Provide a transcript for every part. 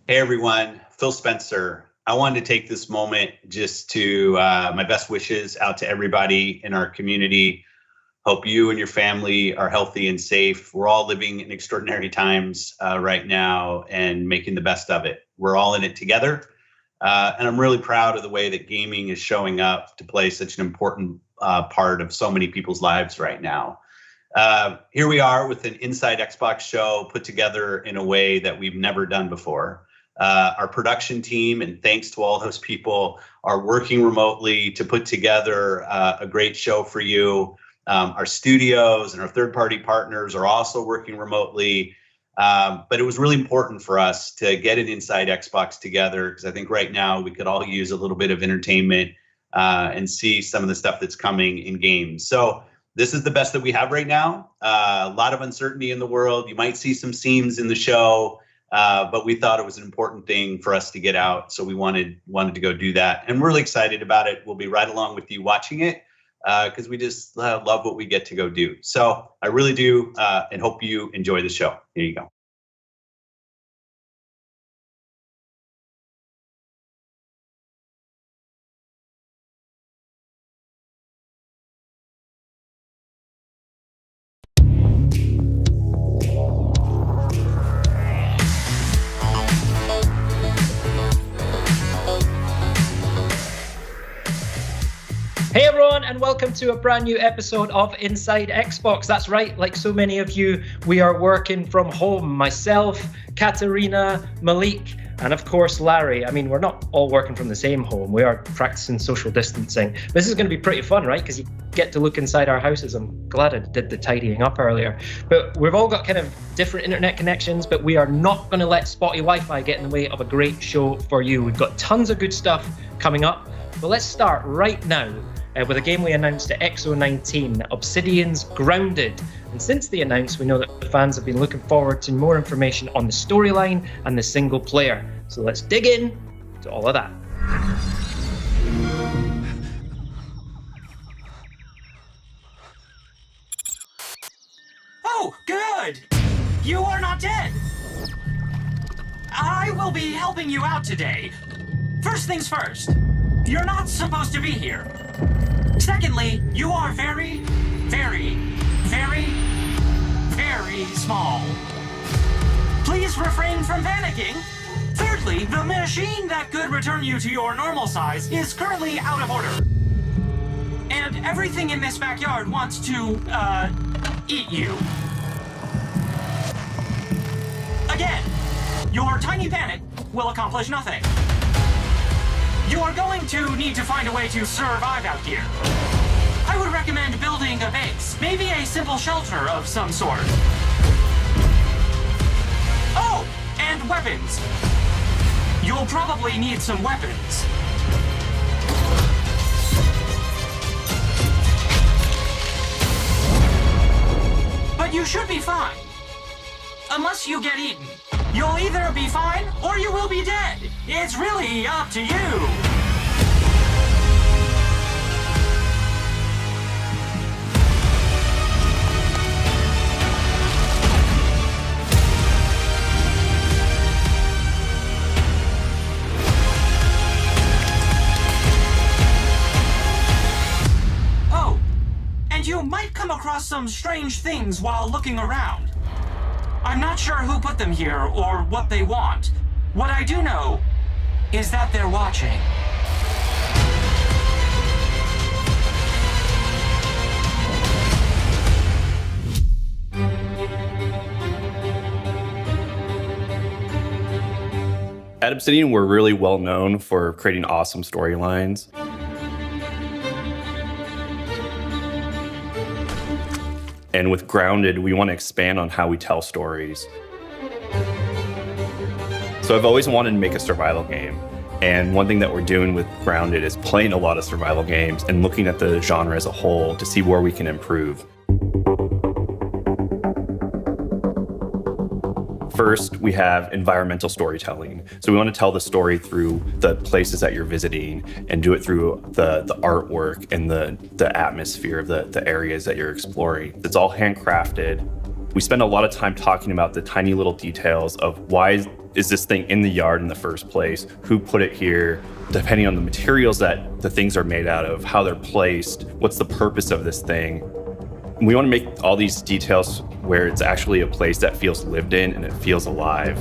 Hey everyone, Phil Spencer. I wanted to take this moment just to my best wishes out to everybody in our community. Hope you and your family are healthy and safe. We're all living in extraordinary times right now and making the best of it. We're all in it together. And I'm really proud of the way that gaming is showing up to play such an important part of so many people's lives right now. Here we are with an Inside Xbox show put together in a way that we've never done before. Our production team, and thanks to all those people, are working remotely to put together a great show for you. Our studios and our third-party partners are also working remotely. But it was really important for us to get an Inside Xbox together because I think right now we could all use a little bit of entertainment and see some of the stuff that's coming in games. So this is the best that we have right now. A lot of uncertainty in the world. You might see some seams in the show. But we thought it was an important thing for us to get out, so we wanted to go do that, and we're really excited about it. We'll be right along with you watching it because we just love what we get to go do. So I really do, and hope you enjoy the show. Here you go. Hey everyone, and welcome to a brand new episode of Inside Xbox. That's right, like so many of you, we are working from home. Myself, Katerina, Malik, and of course Larry. I mean, we're not all working from the same home. We are practicing social distancing. This is going to be pretty fun, right? Because you get to look inside our houses. I'm glad I did the tidying up earlier. But we've all got kind of different internet connections, but we are not going to let spotty Wi-Fi get in the way of a great show for you. We've got tons of good stuff coming up. But let's start right now with a game we announced at XO19, Obsidian's Grounded. And since the announcement, we know that the fans have been looking forward to more information on the storyline and the single player. So let's dig in to all of that. Oh, good! You are not dead! I will be helping you out today. First things first, you're not supposed to be here. Secondly, you are very, very, very, very small. Please refrain from panicking. Thirdly, the machine that could return you to your normal size is currently out of order. And everything in this backyard wants to, eat you. Again, your tiny panic will accomplish nothing. You are going to need to find a way to survive out here. I would recommend building a base, maybe a simple shelter of some sort. Oh, and weapons. You'll probably need some weapons. But you should be fine. Unless you get eaten. You'll either be fine or you will be dead. It's really up to you. Oh, and you might come across some strange things while looking around. I'm not sure who put them here or what they want. What I do know is that they're watching. At Obsidian, we're really well known for creating awesome storylines. And with Grounded, we want to expand on how we tell stories. So I've always wanted to make a survival game. And one thing that we're doing with Grounded is playing a lot of survival games and looking at the genre as a whole to see where we can improve. First, we have environmental storytelling. So we want to tell the story through the places that you're visiting and do it through the artwork and the atmosphere of the areas that you're exploring. It's all handcrafted. We spend a lot of time talking about the tiny little details of why is this thing in the yard in the first place, who put it here, depending on the materials that the things are made out of, how they're placed, what's the purpose of this thing. We want to make all these details where it's actually a place that feels lived in and it feels alive.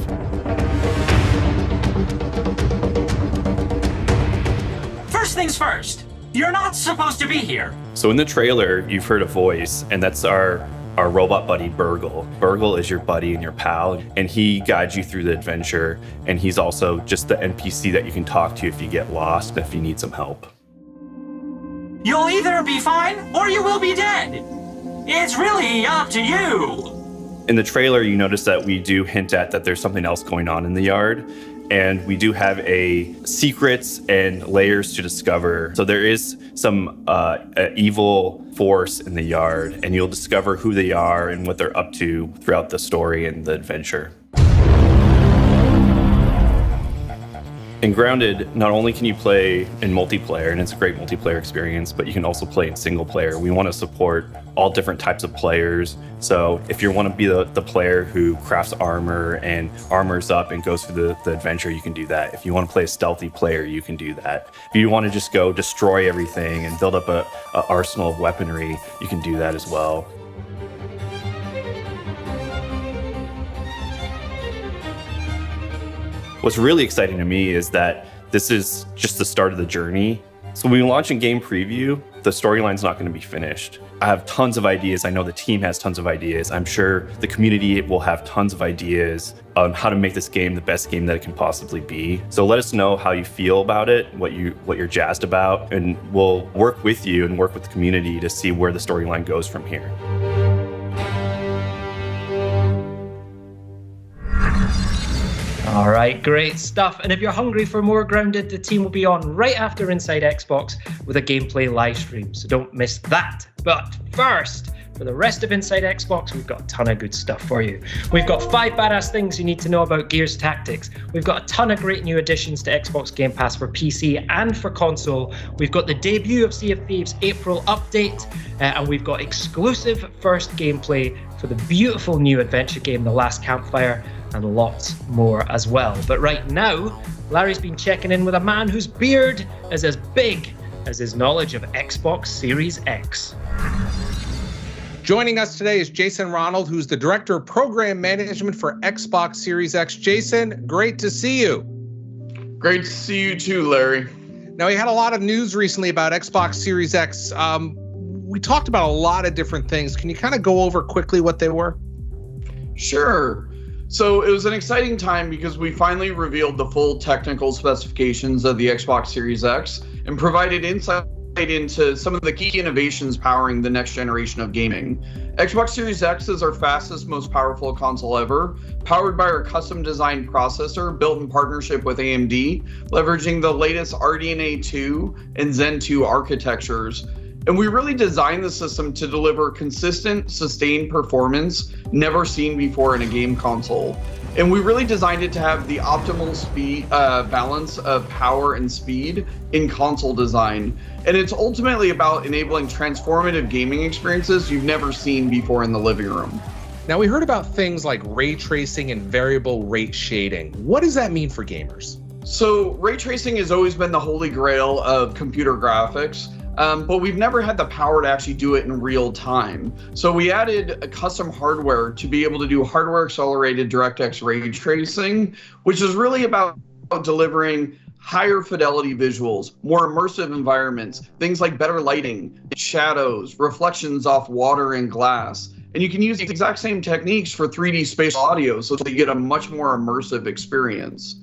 First things first, you're not supposed to be here. So in the trailer, you've heard a voice, and that's our robot buddy, Burgle. Burgle is your buddy and your pal, and he guides you through the adventure, and he's also just the NPC that you can talk to if you get lost, if you need some help. You'll either be fine or you will be dead. It's really up to you. In the trailer, you notice that we do hint at that there's something else going on in the yard, and we do have secrets and layers to discover. So there is some evil force in the yard, and you'll discover who they are and what they're up to throughout the story and the adventure. In Grounded, not only can you play in multiplayer, and it's a great multiplayer experience, but you can also play in single player. We want to support all different types of players. So if you want to be the player who crafts armor and armors up and goes through the adventure, you can do that. If you want to play a stealthy player, you can do that. If you want to just go destroy everything and build up a arsenal of weaponry, you can do that as well. What's really exciting to me is that this is just the start of the journey. So when we launch in game preview, the storyline's not going to be finished. I have tons of ideas. I know the team has tons of ideas. I'm sure the community will have tons of ideas on how to make this game the best game that it can possibly be. So let us know how you feel about it, what you're jazzed about, and we'll work with you and work with the community to see where the storyline goes from here. All right, great stuff. And if you're hungry for more Grounded, the team will be on right after Inside Xbox with a gameplay live stream, so don't miss that. But first, for the rest of Inside Xbox, we've got a ton of good stuff for you. We've got 5 badass things you need to know about Gears Tactics. We've got a ton of great new additions to Xbox Game Pass for PC and for console. We've got the debut of Sea of Thieves April update, and we've got exclusive first gameplay for the beautiful new adventure game, The Last Campfire, and lots more as well. But right now, Larry's been checking in with a man whose beard is as big as his knowledge of Xbox Series X. Joining us today is Jason Ronald, who's the Director of Program Management for Xbox Series X. Jason, great to see you. Great to see you too, Larry. Now, we had a lot of news recently about Xbox Series X. We talked about a lot of different things. Can you kind of go over quickly what they were? Sure. So it was an exciting time because we finally revealed the full technical specifications of the Xbox Series X and provided insight into some of the key innovations powering the next generation of gaming. Xbox Series X is our fastest, most powerful console ever, powered by our custom designed processor built in partnership with AMD, leveraging the latest RDNA 2 and Zen 2 architectures. And we really designed the system to deliver consistent, sustained performance never seen before in a game console. And we really designed it to have the optimal speed balance of power and speed in console design. And it's ultimately about enabling transformative gaming experiences you've never seen before in the living room. Now, we heard about things like ray tracing and variable rate shading. What does that mean for gamers? So ray tracing has always been the holy grail of computer graphics. But we've never had the power to actually do it in real time. So we added a custom hardware to be able to do hardware accelerated DirectX ray tracing, which is really about delivering higher fidelity visuals, more immersive environments, things like better lighting, shadows, reflections off water and glass. And you can use the exact same techniques for 3D spatial audio so that you get a much more immersive experience.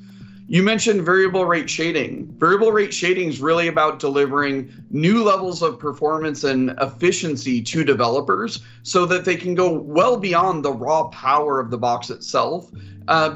You mentioned variable rate shading. Variable rate shading is really about delivering new levels of performance and efficiency to developers so that they can go well beyond the raw power of the box itself,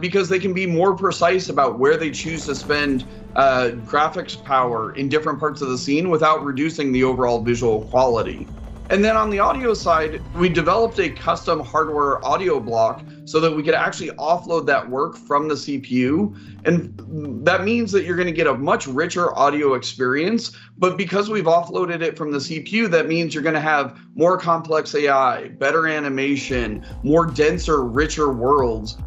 because they can be more precise about where they choose to spend graphics power in different parts of the scene without reducing the overall visual quality. And then on the audio side, we developed a custom hardware audio block so that we could actually offload that work from the CPU. And that means that you're going to get a much richer audio experience. But because we've offloaded it from the CPU, that means you're going to have more complex AI, better animation, more denser, richer worlds.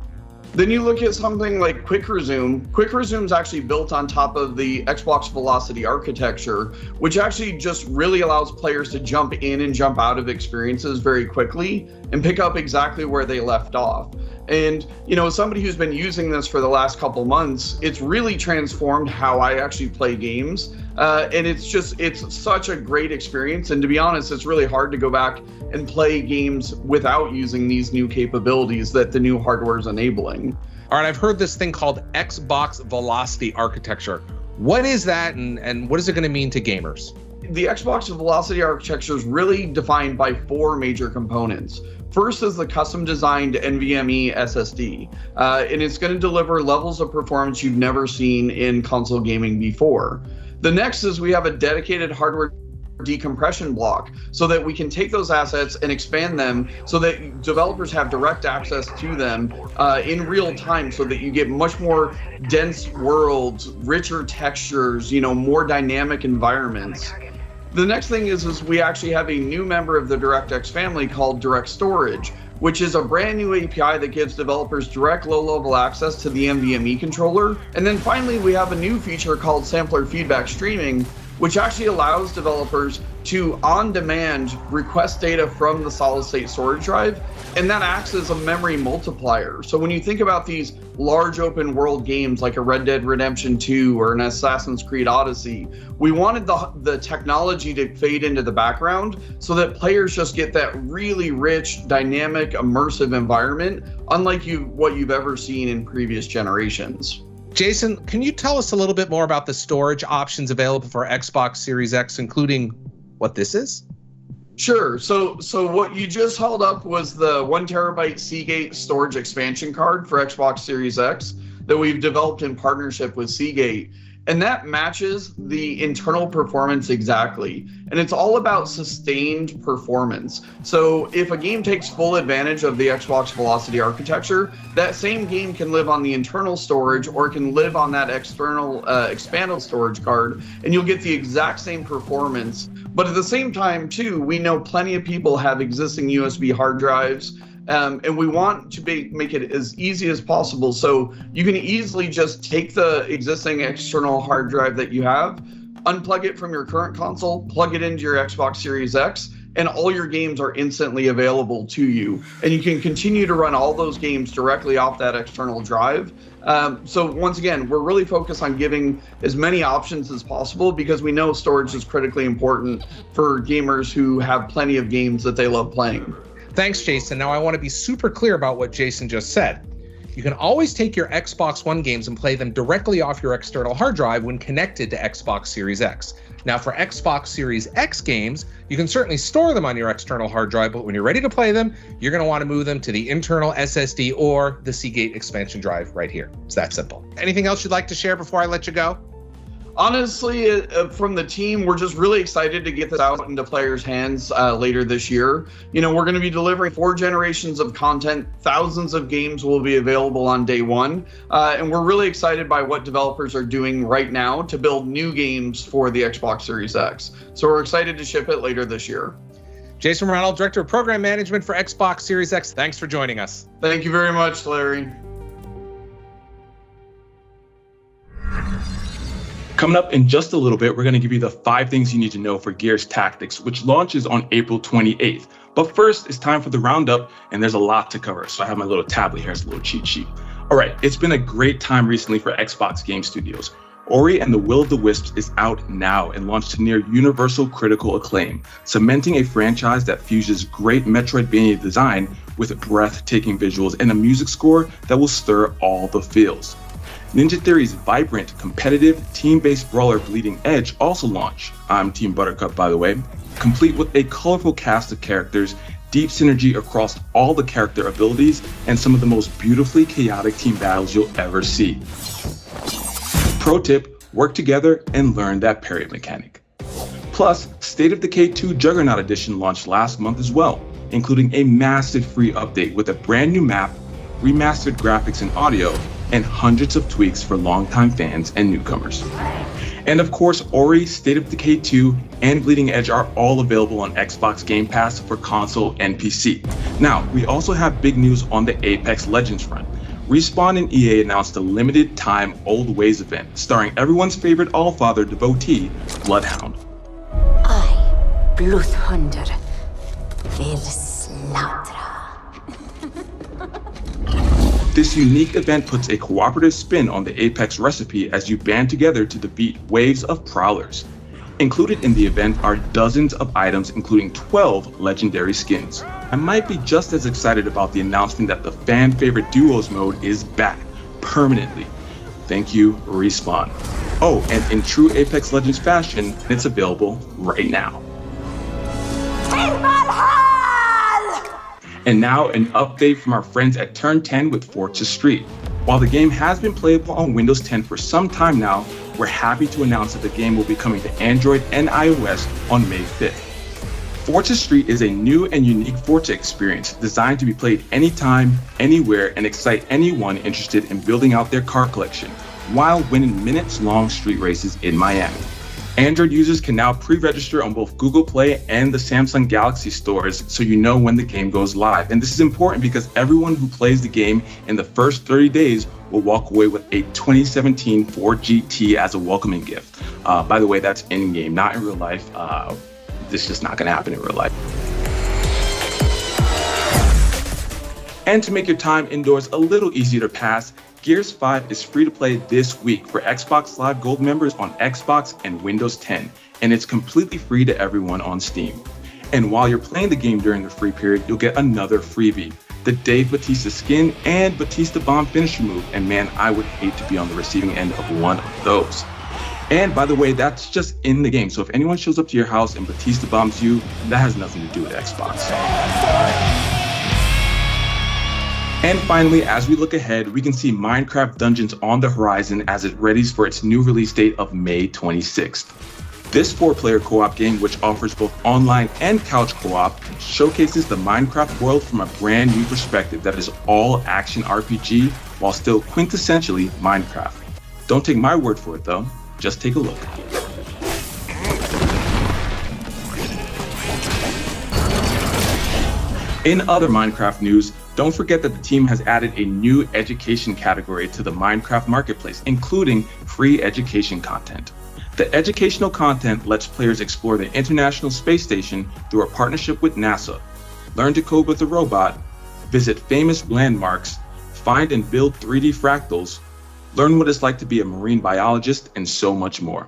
Then you look at something like Quick Resume. Quick Resume is actually built on top of the Xbox Velocity architecture, which actually just really allows players to jump in and jump out of experiences very quickly and pick up exactly where they left off. And, somebody who's been using this for the last couple months, it's really transformed how I actually play games. And it's such a great experience. And to be honest, it's really hard to go back and play games without using these new capabilities that the new hardware is enabling. All right, I've heard this thing called Xbox Velocity architecture. What is that, and what is it going to mean to gamers? The Xbox Velocity architecture is really defined by 4 major components. First is the custom designed NVMe SSD, and it's going to deliver levels of performance you've never seen in console gaming before. The next is we have a dedicated hardware decompression block so that we can take those assets and expand them so that developers have direct access to them in real time, so that you get much more dense worlds, richer textures, more dynamic environments. The next thing is we actually have a new member of the DirectX family called Direct Storage, which is a brand new API that gives developers direct low-level access to the NVMe controller. And then finally, we have a new feature called Sampler Feedback Streaming, which actually allows developers to on-demand request data from the solid-state storage drive, and that acts as a memory multiplier. So when you think about these large open world games like a Red Dead Redemption 2 or an Assassin's Creed Odyssey, we wanted the technology to fade into the background so that players just get that really rich, dynamic, immersive environment, unlike what you've ever seen in previous generations. Jason, can you tell us a little bit more about the storage options available for Xbox Series X, including what this is? Sure. So what you just held up was the 1 terabyte Seagate storage expansion card for Xbox Series X that we've developed in partnership with Seagate. And that matches the internal performance exactly. And it's all about sustained performance. So if a game takes full advantage of the Xbox Velocity architecture, that same game can live on the internal storage or can live on that external expanded storage card, and you'll get the exact same performance. But at the same time, too, we know plenty of people have existing USB hard drives. And we want to make it as easy as possible. So you can easily just take the existing external hard drive that you have, unplug it from your current console, plug it into your Xbox Series X, and all your games are instantly available to you. And you can continue to run all those games directly off that external drive. So once again, we're really focused on giving as many options as possible because we know storage is critically important for gamers who have plenty of games that they love playing. Thanks, Jason. Now I want to be super clear about what Jason just said. You can always take your Xbox One games and play them directly off your external hard drive when connected to Xbox Series X. Now for Xbox Series X games, you can certainly store them on your external hard drive, but when you're ready to play them, you're going to want to move them to the internal SSD or the Seagate expansion drive right here. It's that simple. Anything else you'd like to share before I let you go? Honestly, from the team, we're just really excited to get this out into players' hands later this year. We're going to be delivering 4 generations of content. Thousands of games will be available on day one. And we're really excited by what developers are doing right now to build new games for the Xbox Series X. So we're excited to ship it later this year. Jason Ronald, Director of Program Management for Xbox Series X. Thanks for joining us. Thank you very much, Larry. Coming up in just a little bit, we're going to give you the 5 things you need to know for Gears Tactics, which launches on April 28th. But first, it's time for the roundup, and there's a lot to cover. So I have my little tablet here as a little cheat sheet. All right, it's been a great time recently for Xbox Game Studios. Ori and the Will of the Wisps is out now and launched to near universal critical acclaim, cementing a franchise that fuses great Metroidvania design with breathtaking visuals and a music score that will stir all the feels. Ninja Theory's vibrant, competitive, team-based brawler Bleeding Edge also launched. I'm Team Buttercup, by the way. Complete with a colorful cast of characters, deep synergy across all the character abilities, and some of the most beautifully chaotic team battles you'll ever see. Pro tip, work together and learn that parry mechanic. Plus, State of Decay 2 Juggernaut Edition launched last month as well, including a massive free update with a brand new map, remastered graphics and audio, and hundreds of tweaks for longtime fans and newcomers. And of course, Ori, State of Decay 2, and Bleeding Edge are all available on Xbox Game Pass for console and PC. Now, we also have big news on the Apex Legends front. Respawn and EA announced a limited time Old Ways event starring everyone's favorite Allfather devotee, Bloodhound. I, Bloodhunder, will slaughter. This unique event puts a cooperative spin on the Apex recipe as you band together to defeat waves of prowlers. Included in the event are dozens of items, including 12 legendary skins. I might be just as excited about the announcement that the fan favorite duos mode is back permanently. Thank you, Respawn. Oh, and in true Apex Legends fashion, it's available right now. And now an update from our friends at Turn 10 with Forza Street. While the game has been playable on Windows 10 for some time now, we're happy to announce that the game will be coming to Android and iOS on May 5th. Forza Street is a new and unique Forza experience designed to be played anytime, anywhere, and excite anyone interested in building out their car collection while winning minutes-long street races in Miami. Android users can now pre-register on both Google Play and the Samsung Galaxy stores so you know when the game goes live. And this is important because everyone who plays the game in the first 30 days will walk away with a 2017 Ford GT as a welcoming gift. By the way, that's in-game, not in real life. This is just not going to happen in real life. And to make your time indoors a little easier to pass, Gears 5 is free to play this week for Xbox Live Gold members on Xbox and Windows 10, and it's completely free to everyone on Steam. And while you're playing the game during the free period, you'll get another freebie, the Dave Bautista skin and Bautista Bomb finisher move, and man, I would hate to be on the receiving end of one of those. And by the way, that's just in the game, so if anyone shows up to your house and Bautista bombs you, that has nothing to do with Xbox. And finally, as we look ahead, we can see Minecraft Dungeons on the horizon as it readies for its new release date of May 26th. This 4-player co-op game, which offers both online and couch co-op, showcases the Minecraft world from a brand new perspective that is all action RPG while still quintessentially Minecraft. Don't take my word for it though, just take a look. In other Minecraft news, don't forget that the team has added a new education category to the Minecraft marketplace, including free education content. The educational content lets players explore the International Space Station through a partnership with NASA, learn to code with a robot, visit famous landmarks, find and build 3D fractals, learn what it's like to be a marine biologist, and so much more.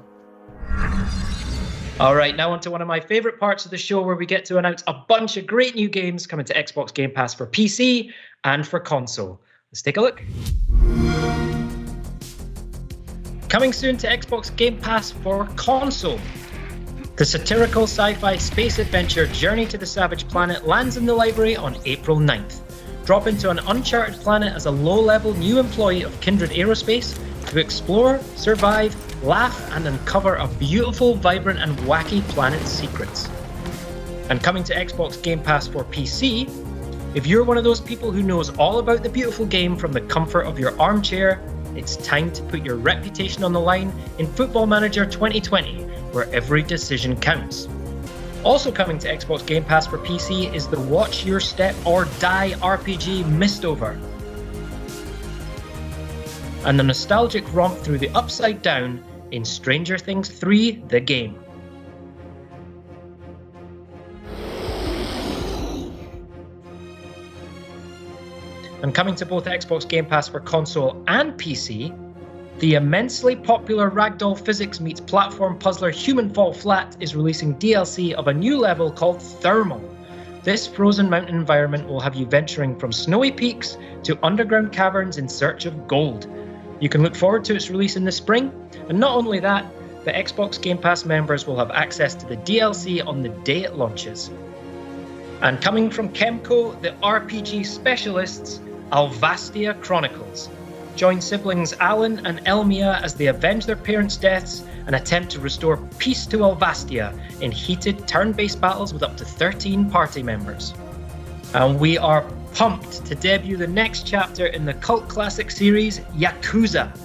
All right, now on to one of my favorite parts of the show where we get to announce a bunch of great new games coming to Xbox Game Pass for PC and for console. Let's take a look. Coming soon to Xbox Game Pass for console. The satirical sci-fi space adventure Journey to the Savage Planet lands in the library on April 9th. Drop into an uncharted planet as a low-level new employee of Kindred Aerospace to explore, survive, laugh, and uncover a beautiful, vibrant, and wacky planet's secrets. And coming to Xbox Game Pass for PC, if you're one of those people who knows all about the beautiful game from the comfort of your armchair, it's time to put your reputation on the line in Football Manager 2020, where every decision counts. Also coming to Xbox Game Pass for PC is the Watch Your Step or Die RPG Mistover, and the nostalgic romp through the Upside Down in Stranger Things 3: The Game. And coming to both Xbox Game Pass for console and PC, the immensely popular Ragdoll Physics meets platform puzzler Human Fall Flat is releasing DLC of a new level called Thermal. This frozen mountain environment will have you venturing from snowy peaks to underground caverns in search of gold. You can look forward to its release in the spring, and not only that, the Xbox Game Pass members will have access to the DLC on the day it launches. And coming from Kemco, the RPG specialists, Alvastia Chronicles. Join siblings Alan and Elmia as they avenge their parents' deaths and attempt to restore peace to Alvastia in heated turn-based battles with up to 13 party members. And we are pumped to debut the next chapter in the cult classic series, Yakuza.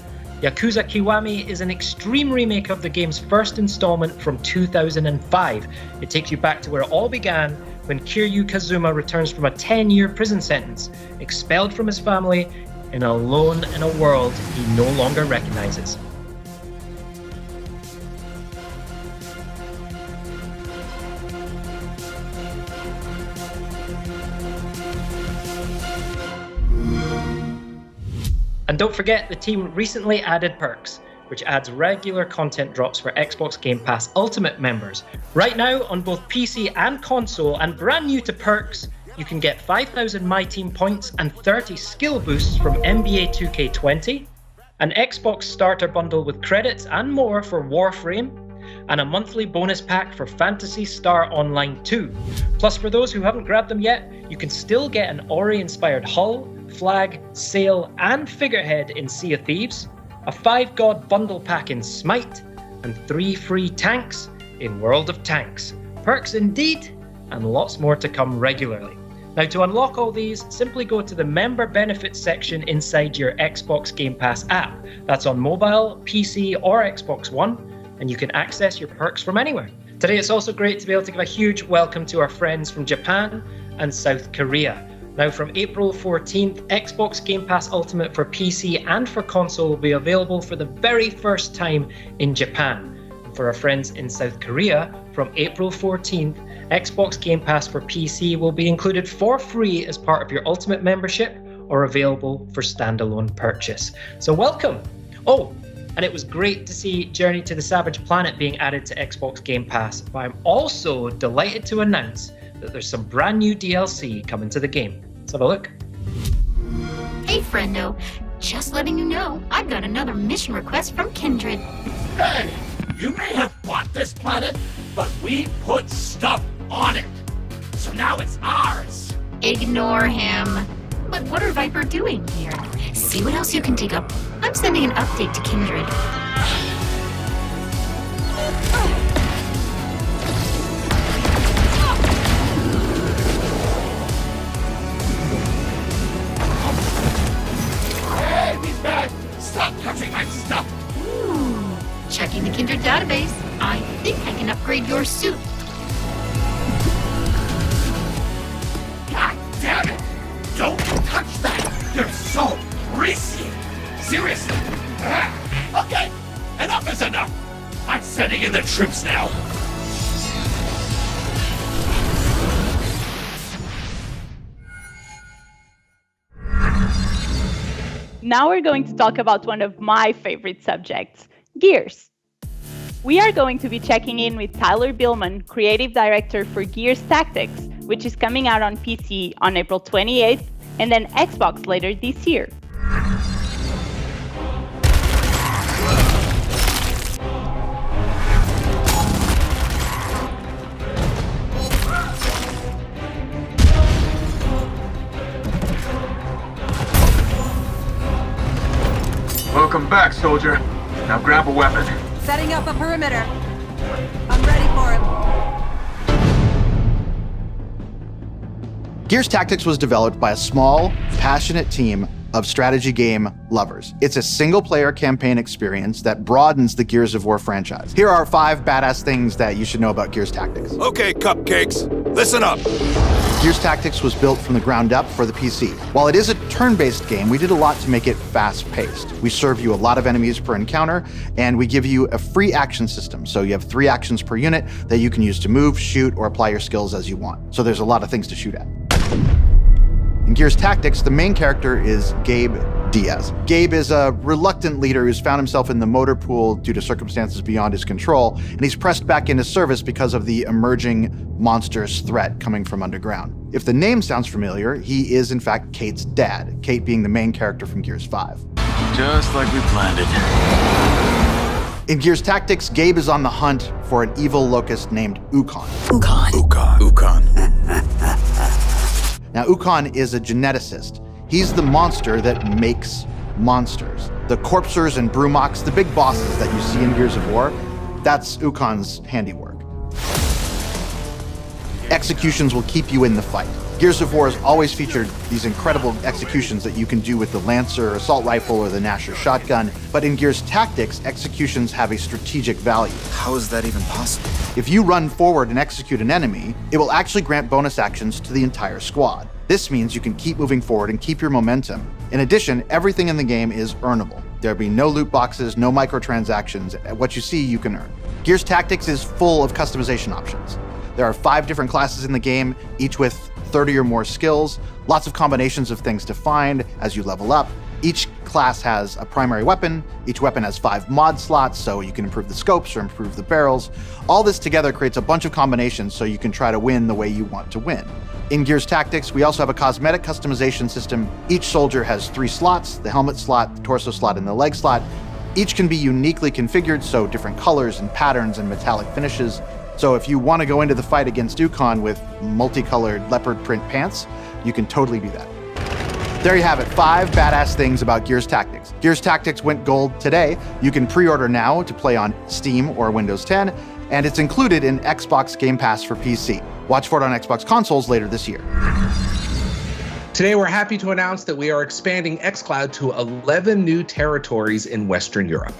Yakuza Kiwami is an extreme remake of the game's first installment from 2005. It takes you back to where it all began when Kiryu Kazuma returns from a 10-year prison sentence, expelled from his family and alone in a world he no longer recognizes. And don't forget, the team recently added perks, which adds regular content drops for Xbox Game Pass Ultimate members. Right now, on both PC and console, and brand new to perks, you can get 5,000 My Team points and 30 skill boosts from NBA 2K20, an Xbox starter bundle with credits and more for Warframe, and a monthly bonus pack for Phantasy Star Online 2. Plus, for those who haven't grabbed them yet, you can still get an Ori-inspired hull, flag, sail, and figurehead in Sea of Thieves, a 5-god bundle pack in Smite, and 3 free tanks in World of Tanks. Perks indeed, and lots more to come regularly. Now, to unlock all these, simply go to the member benefits section inside your Xbox Game Pass app. That's on mobile, PC, or Xbox One, and you can access your perks from anywhere. Today, it's also great to be able to give a huge welcome to our friends from Japan and South Korea. Now, from April 14th, Xbox Game Pass Ultimate for PC and for console will be available for the very first time in Japan. And for our friends in South Korea, from April 14th, Xbox Game Pass for PC will be included for free as part of your Ultimate membership or available for standalone purchase. So welcome! Oh, and it was great to see Journey to the Savage Planet being added to Xbox Game Pass, but I'm also delighted to announce that there's some brand new DLC coming to the game. Let's have a look. Hey, friendo. Just letting you know, I've got another mission request from Kindred. Hey, you may have bought this planet, but we put stuff on it. So now it's ours. Ignore him. But what are Viper doing here? See what else you can dig up. I'm sending an update to Kindred. Hey, be back! Stop touching my stuff! Checking the Kindred database. I think I can upgrade your suit. God damn it! Don't touch that! You're so greasy! Seriously! Okay, enough is enough! I'm sending in the troops now! Now we're going to talk about one of my favorite subjects, Gears. We are going to be checking in with Tyler Billman, Creative Director for Gears Tactics, which is coming out on PC on April 28th and then Xbox later this year. Welcome back, soldier. Now grab a weapon. Setting up a perimeter. I'm ready for him. Gears Tactics was developed by a small, passionate team of strategy game lovers. It's a single-player campaign experience that broadens the Gears of War franchise. Here are 5 badass things that you should know about Gears Tactics. Okay, cupcakes, listen up. Gears Tactics was built from the ground up for the PC. While it is a turn-based game, we did a lot to make it fast-paced. We serve you a lot of enemies per encounter, and we give you a free action system. So you have 3 actions per unit that you can use to move, shoot, or apply your skills as you want. So there's a lot of things to shoot at. In Gears Tactics, the main character is Gabe Diaz. Gabe is a reluctant leader who's found himself in the motor pool due to circumstances beyond his control, and he's pressed back into service because of the emerging monstrous threat coming from underground. If the name sounds familiar, he is in fact Kate's dad, Kate being the main character from Gears 5. Just like we planned it. In Gears Tactics, Gabe is on the hunt for an evil locust named Ukon. Ukon. Now, Ukon is a geneticist. He's the monster that makes monsters. The Corpsers and Brumoks, the big bosses that you see in Gears of War, that's Ukon's handiwork. Executions will keep you in the fight. Gears of War has always featured these incredible executions that you can do with the Lancer assault rifle or the Gnasher shotgun, but in Gears Tactics, executions have a strategic value. How is that even possible? If you run forward and execute an enemy, it will actually grant bonus actions to the entire squad. This means you can keep moving forward and keep your momentum. In addition, everything in the game is earnable. There'll be no loot boxes, no microtransactions. What you see, you can earn. Gears Tactics is full of customization options. There are 5 different classes in the game, each with 30 or more skills, lots of combinations of things to find as you level up. Each class has a primary weapon. Each weapon has 5 mod slots, so you can improve the scopes or improve the barrels. All this together creates a bunch of combinations so you can try to win the way you want to win. In Gears Tactics, we also have a cosmetic customization system. Each soldier has 3 slots, the helmet slot, the torso slot, and the leg slot. Each can be uniquely configured, so different colors and patterns and metallic finishes. So if you want to go into the fight against Ukon with multicolored leopard print pants, you can totally do that. There you have it, 5 badass things about Gears Tactics. Gears Tactics went gold today. You can pre-order now to play on Steam or Windows 10, and it's included in Xbox Game Pass for PC. Watch for it on Xbox consoles later this year. Today, we're happy to announce that we are expanding xCloud to 11 new territories in Western Europe.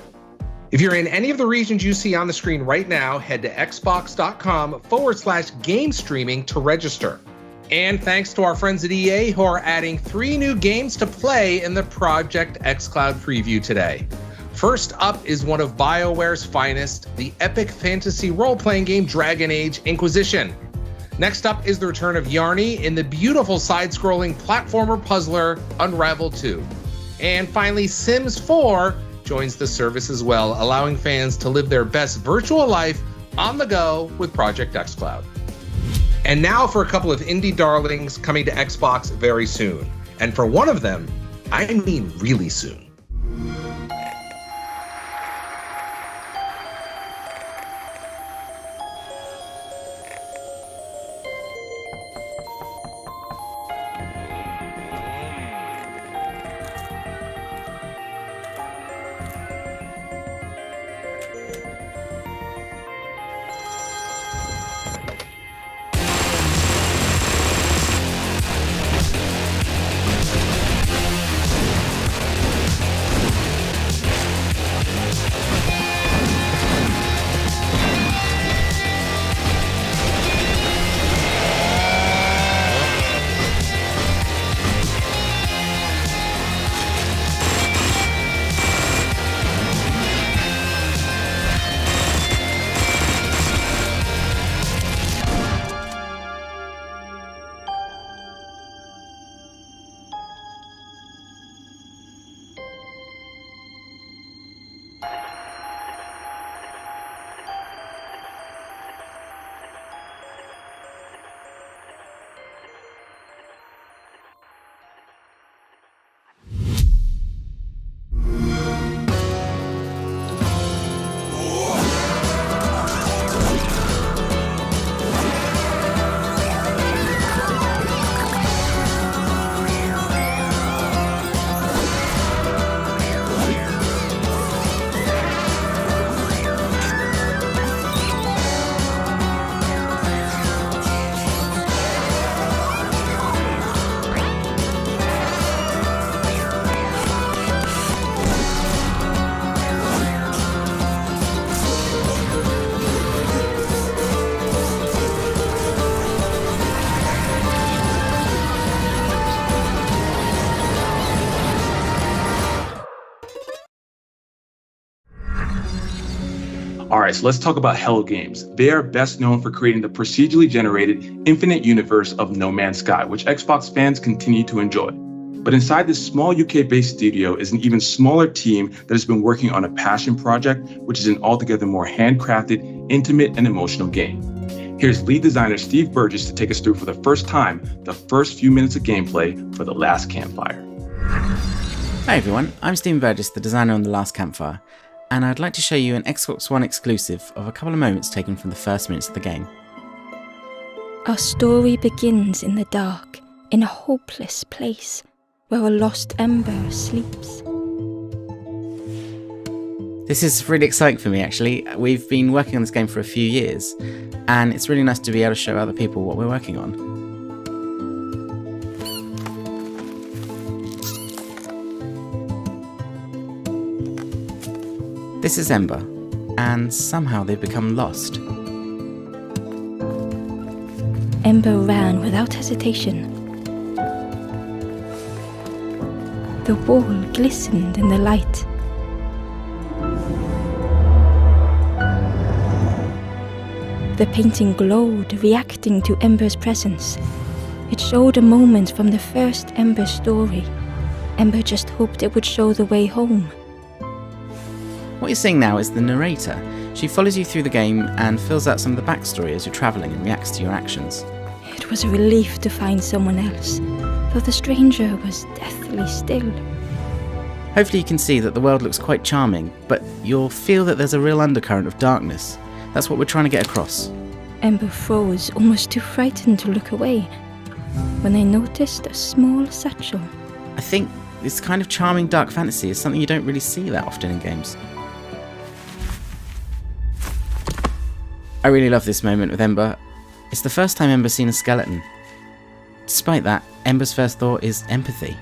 If you're in any of the regions you see on the screen right now, head to xbox.com/game streaming to register. And thanks to our friends at EA who are adding 3 new games to play in the Project xCloud preview today. First up is one of BioWare's finest, the epic fantasy role-playing game Dragon Age Inquisition. Next up is the return of Yarny in the beautiful side-scrolling platformer puzzler Unravel 2. And finally, Sims 4 joins the service as well, allowing fans to live their best virtual life on the go with Project xCloud. And now for a couple of indie darlings coming to Xbox very soon. And for one of them, I mean really soon. All right, so let's talk about Hell Games. They are best known for creating the procedurally generated infinite universe of No Man's Sky, which Xbox fans continue to enjoy. But inside this small UK-based studio is an even smaller team that has been working on a passion project, which is an altogether more handcrafted, intimate, and emotional game. Here's lead designer Steve Burgess to take us through for the first time the first few minutes of gameplay for The Last Campfire. Hi everyone, I'm Steve Burgess, the designer on The Last Campfire, and I'd like to show you an Xbox One exclusive of a couple of moments taken from the first minutes of the game. Our story begins in the dark, in a hopeless place, where a lost ember sleeps. This is really exciting for me actually. We've been working on this game for a few years, and it's really nice to be able to show other people what we're working on. This is Ember, and somehow they've become lost. Ember ran without hesitation. The wall glistened in the light. The painting glowed, reacting to Ember's presence. It showed a moment from the first Ember story. Ember just hoped it would show the way home. What you're seeing now is the narrator. She follows you through the game and fills out some of the backstory as you're travelling and reacts to your actions. It was a relief to find someone else, for the stranger was deathly still. Hopefully you can see that the world looks quite charming, but you'll feel that there's a real undercurrent of darkness. That's what we're trying to get across. Ember froze, almost too frightened to look away, when I noticed a small satchel. I think this kind of charming dark fantasy is something you don't really see that often in games. I really love this moment with Ember. It's the first time Ember's seen a skeleton. Despite that, Ember's first thought is empathy.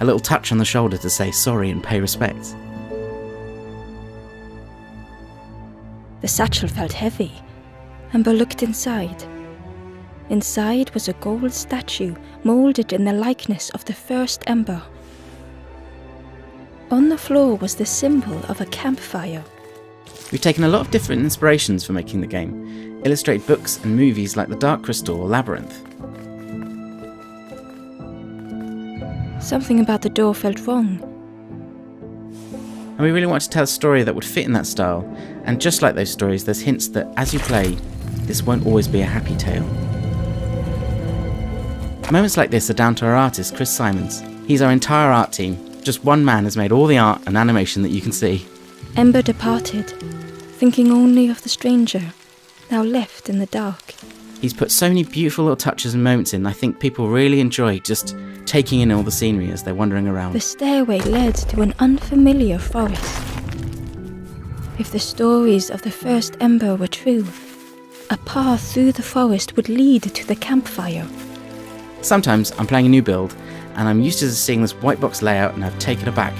A little touch on the shoulder to say sorry and pay respect. The satchel felt heavy. Ember looked inside. Inside was a gold statue moulded in the likeness of the first Ember. On the floor was the symbol of a campfire. We've taken a lot of different inspirations for making the game, illustrated books and movies like The Dark Crystal or Labyrinth. Something about the door felt wrong. And we really wanted to tell a story that would fit in that style, and just like those stories, there's hints that as you play, this won't always be a happy tale. Moments like this are down to our artist, Chris Simons. He's our entire art team. Just one man has made all the art and animation that you can see. Ember departed, thinking only of the stranger, now left in the dark. He's put so many beautiful little touches and moments in, I think people really enjoy just taking in all the scenery as they're wandering around. The stairway led to an unfamiliar forest. If the stories of the first Ember were true, a path through the forest would lead to the campfire. Sometimes I'm playing a new build, and I'm used to seeing this white box layout and I've taken it back.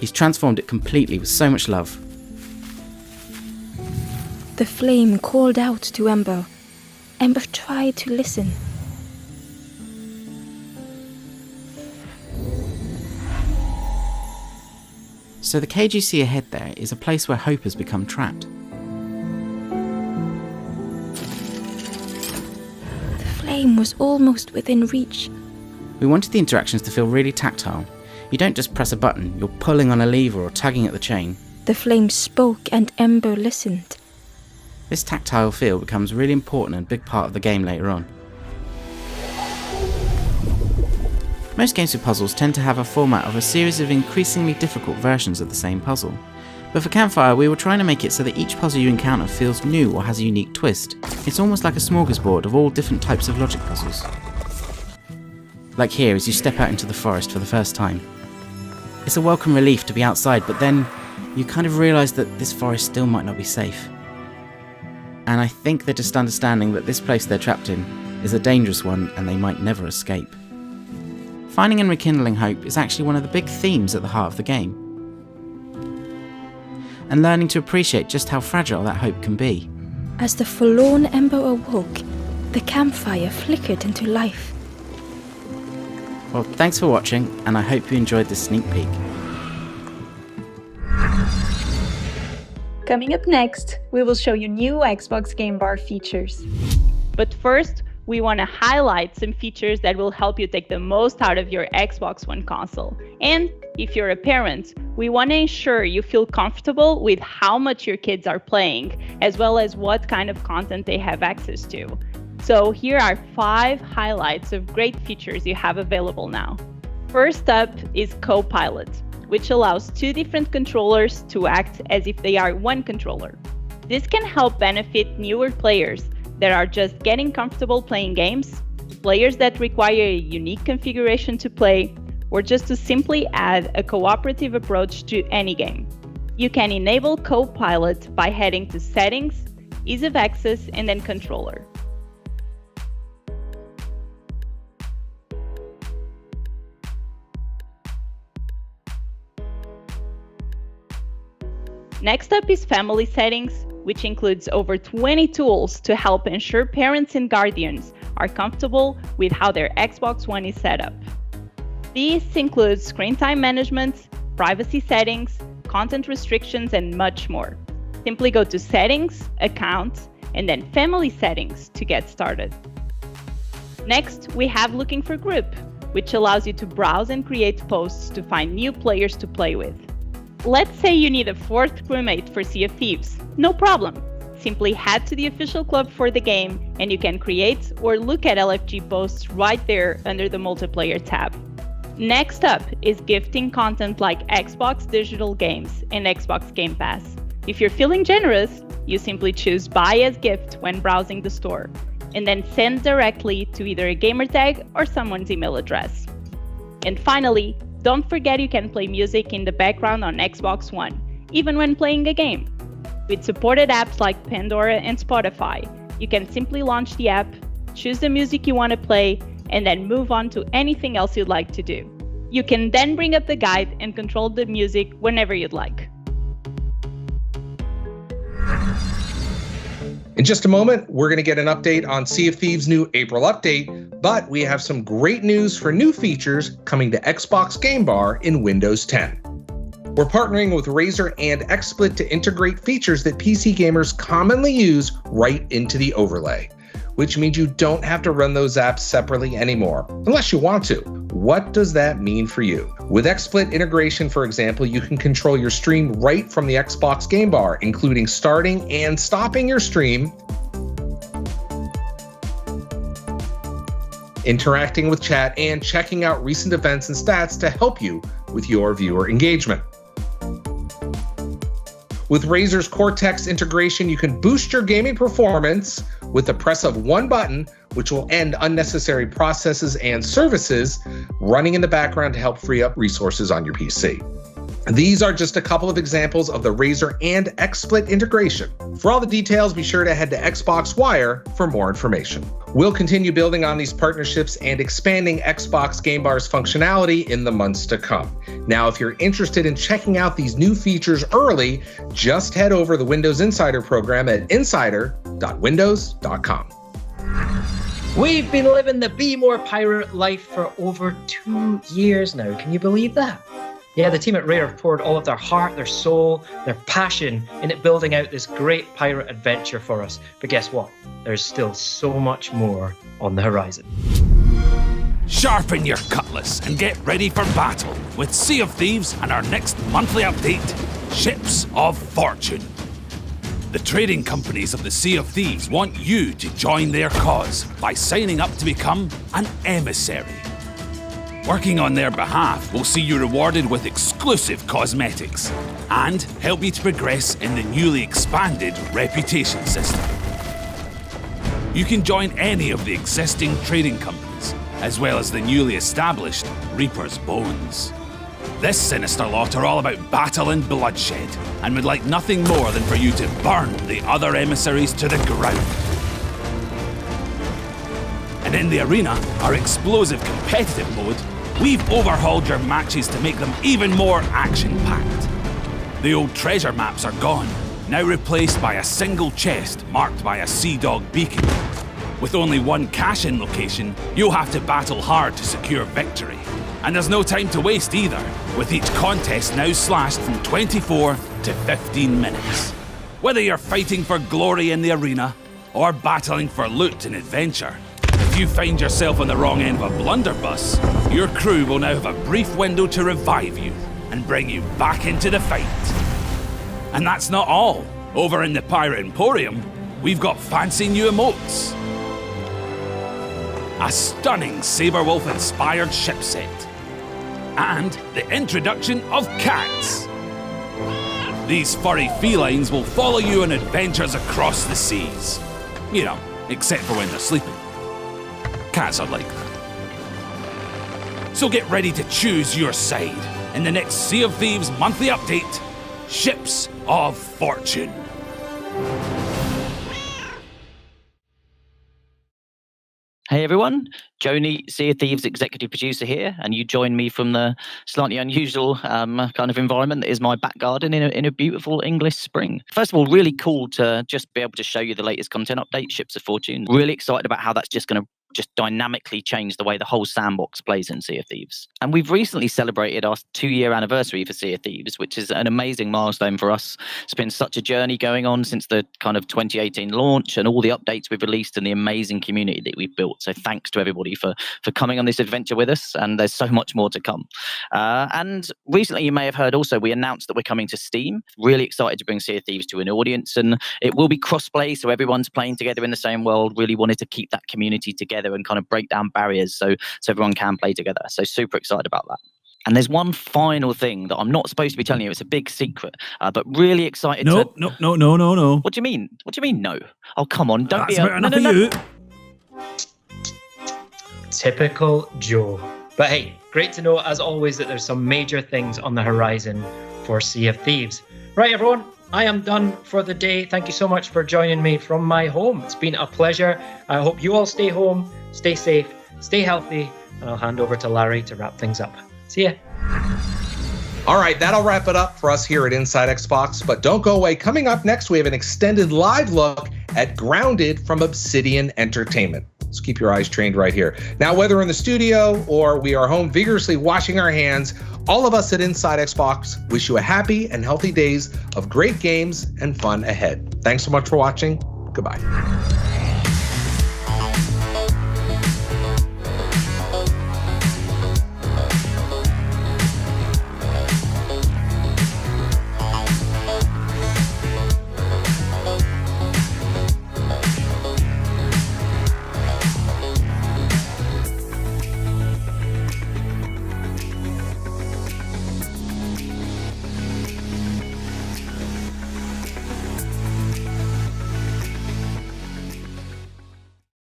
He's transformed it completely with so much love. The flame called out to Ember. Ember tried to listen. So the cage you see ahead there is a place where Hope has become trapped. The flame was almost within reach. We wanted the interactions to feel really tactile. You don't just press a button, you're pulling on a lever or tugging at the chain. The flame spoke and Ember listened. This tactile feel becomes really important and a big part of the game later on. Most games with puzzles tend to have a format of a series of increasingly difficult versions of the same puzzle. But for Campfire, we were trying to make it so that each puzzle you encounter feels new or has a unique twist. It's almost like a smorgasbord of all different types of logic puzzles. Like here, as you step out into the forest for the first time. It's a welcome relief to be outside, but then you kind of realise that this forest still might not be safe. And I think they're just understanding that this place they're trapped in is a dangerous one and they might never escape. Finding and rekindling hope is actually one of the big themes at the heart of the game. And learning to appreciate just how fragile that hope can be. As the forlorn Ember awoke, the campfire flickered into life. Well, thanks for watching, and I hope you enjoyed this sneak peek. Coming up next, we will show you new Xbox Game Bar features. But first, we want to highlight some features that will help you take the most out of your Xbox One console. And if you're a parent, we want to ensure you feel comfortable with how much your kids are playing, as well as what kind of content they have access to. So here are 5 highlights of great features you have available now. First up is Copilot, which allows 2 different controllers to act as if they are one controller. This can help benefit newer players that are just getting comfortable playing games, players that require a unique configuration to play, or just to simply add a cooperative approach to any game. You can enable Copilot by heading to Settings, Ease of Access, and then Controller. Next up is family settings, which includes over 20 tools to help ensure parents and guardians are comfortable with how their Xbox One is set up. This includes screen time management, privacy settings, content restrictions, and much more. Simply go to Settings, Accounts, and then Family Settings to get started. Next, we have Looking for Group, which allows you to browse and create posts to find new players to play with. Let's say you need a 4th crewmate for Sea of Thieves. No problem. Simply head to the official club for the game and you can create or look at LFG posts right there under the multiplayer tab. Next up is gifting content like Xbox digital games and Xbox Game Pass. If you're feeling generous, you simply choose Buy as Gift when browsing the store, and then send directly to either a gamertag or someone's email address. And finally, don't forget you can play music in the background on Xbox One, even when playing a game. With supported apps like Pandora and Spotify, you can simply launch the app, choose the music you want to play, and then move on to anything else you'd like to do. You can then bring up the guide and control the music whenever you'd like. In just a moment, we're going to get an update on Sea of Thieves' new April update, but we have some great news for new features coming to Xbox Game Bar in Windows 10. We're partnering with Razer and XSplit to integrate features that PC gamers commonly use right into the overlay, which means you don't have to run those apps separately anymore, unless you want to. What does that mean for you? With XSplit integration, for example, you can control your stream right from the Xbox Game Bar, including starting and stopping your stream, interacting with chat, and checking out recent events and stats to help you with your viewer engagement. With Razer's Cortex integration, you can boost your gaming performance with the press of one button, which will end unnecessary processes and services running in the background to help free up resources on your PC. These are just a couple of examples of the Razer and XSplit integration. For all the details, be sure to head to Xbox Wire for more information. We'll continue building on these partnerships and expanding Xbox Game Bar's functionality in the months to come. Now, if you're interested in checking out these new features early, just head over the Windows Insider program at insider.windows.com. We've been living the Be More Pirate life for over 2 years now. Can you believe that? Yeah, the team at Rare have poured all of their heart, their soul, their passion into building out this great pirate adventure for us. But guess what? There's still so much more on the horizon. Sharpen your cutlass and get ready for battle with Sea of Thieves and our next monthly update, Ships of Fortune. The trading companies of the Sea of Thieves want you to join their cause by signing up to become an emissary. Working on their behalf will see you rewarded with exclusive cosmetics and help you to progress in the newly expanded reputation system. You can join any of the existing trading companies, as well as the newly established Reaper's Bones. This sinister lot are all about battle and bloodshed, and would like nothing more than for you to burn the other emissaries to the ground. And in the arena, our explosive competitive mode, we've overhauled your matches to make them even more action-packed. The old treasure maps are gone, now replaced by a single chest marked by a Sea Dog beacon. With only one cash-in location, you'll have to battle hard to secure victory. And there's no time to waste either, with each contest now slashed from 24 to 15 minutes. Whether you're fighting for glory in the arena, or battling for loot and adventure, if you find yourself on the wrong end of a blunderbuss, your crew will now have a brief window to revive you and bring you back into the fight. And that's not all. Over in the Pirate Emporium, we've got fancy new emotes. A stunning Saberwolf-inspired ship set. And the introduction of cats. These furry felines will follow you on adventures across the seas. You know, except for when they're sleeping. Cats are like that. So get ready to choose your side in the next Sea of Thieves monthly update, Ships of Fortune. Hey everyone, Joni, Sea of Thieves executive producer here, and you join me from the slightly unusual kind of environment that is my back garden in a beautiful English spring. First of all, really cool to just be able to show you the latest content update, Ships of Fortune. Really excited about how that's just going to dynamically change the way the whole sandbox plays in Sea of Thieves. And we've recently celebrated our 2-year anniversary for Sea of Thieves, which is an amazing milestone for us. It's been such a journey going on since the kind of 2018 launch and all the updates we've released and the amazing community that we've built. So thanks to everybody for coming on this adventure with us, and there's so much more to come. And recently you may have heard also we announced that we're coming to Steam. Really excited to bring Sea of Thieves to an audience, and it will be cross-play, so everyone's playing together in the same world. Really wanted to keep that community together and kind of break down barriers so everyone can play together. So super excited about that. And there's one final thing that I'm not supposed to be telling you. It's a big secret, but really excited. No. What do you mean? What do you mean no? Oh, come on. Don't That's be about enough of you. Typical Joe. But hey, great to know as always that there's some major things on the horizon for Sea of Thieves. Right, everyone, I am done for the day. Thank you so much for joining me from my home. It's been a pleasure. I hope you all stay home, stay safe, stay healthy, and I'll hand over to Larry to wrap things up. See ya. All right, that'll wrap it up for us here at Inside Xbox, but don't go away. Coming up next, we have an extended live look at Grounded from Obsidian Entertainment. So keep your eyes trained right here. Now, whether in the studio or we are home vigorously washing our hands, all of us at Inside Xbox wish you a happy and healthy days of great games and fun ahead. Thanks so much for watching. Goodbye.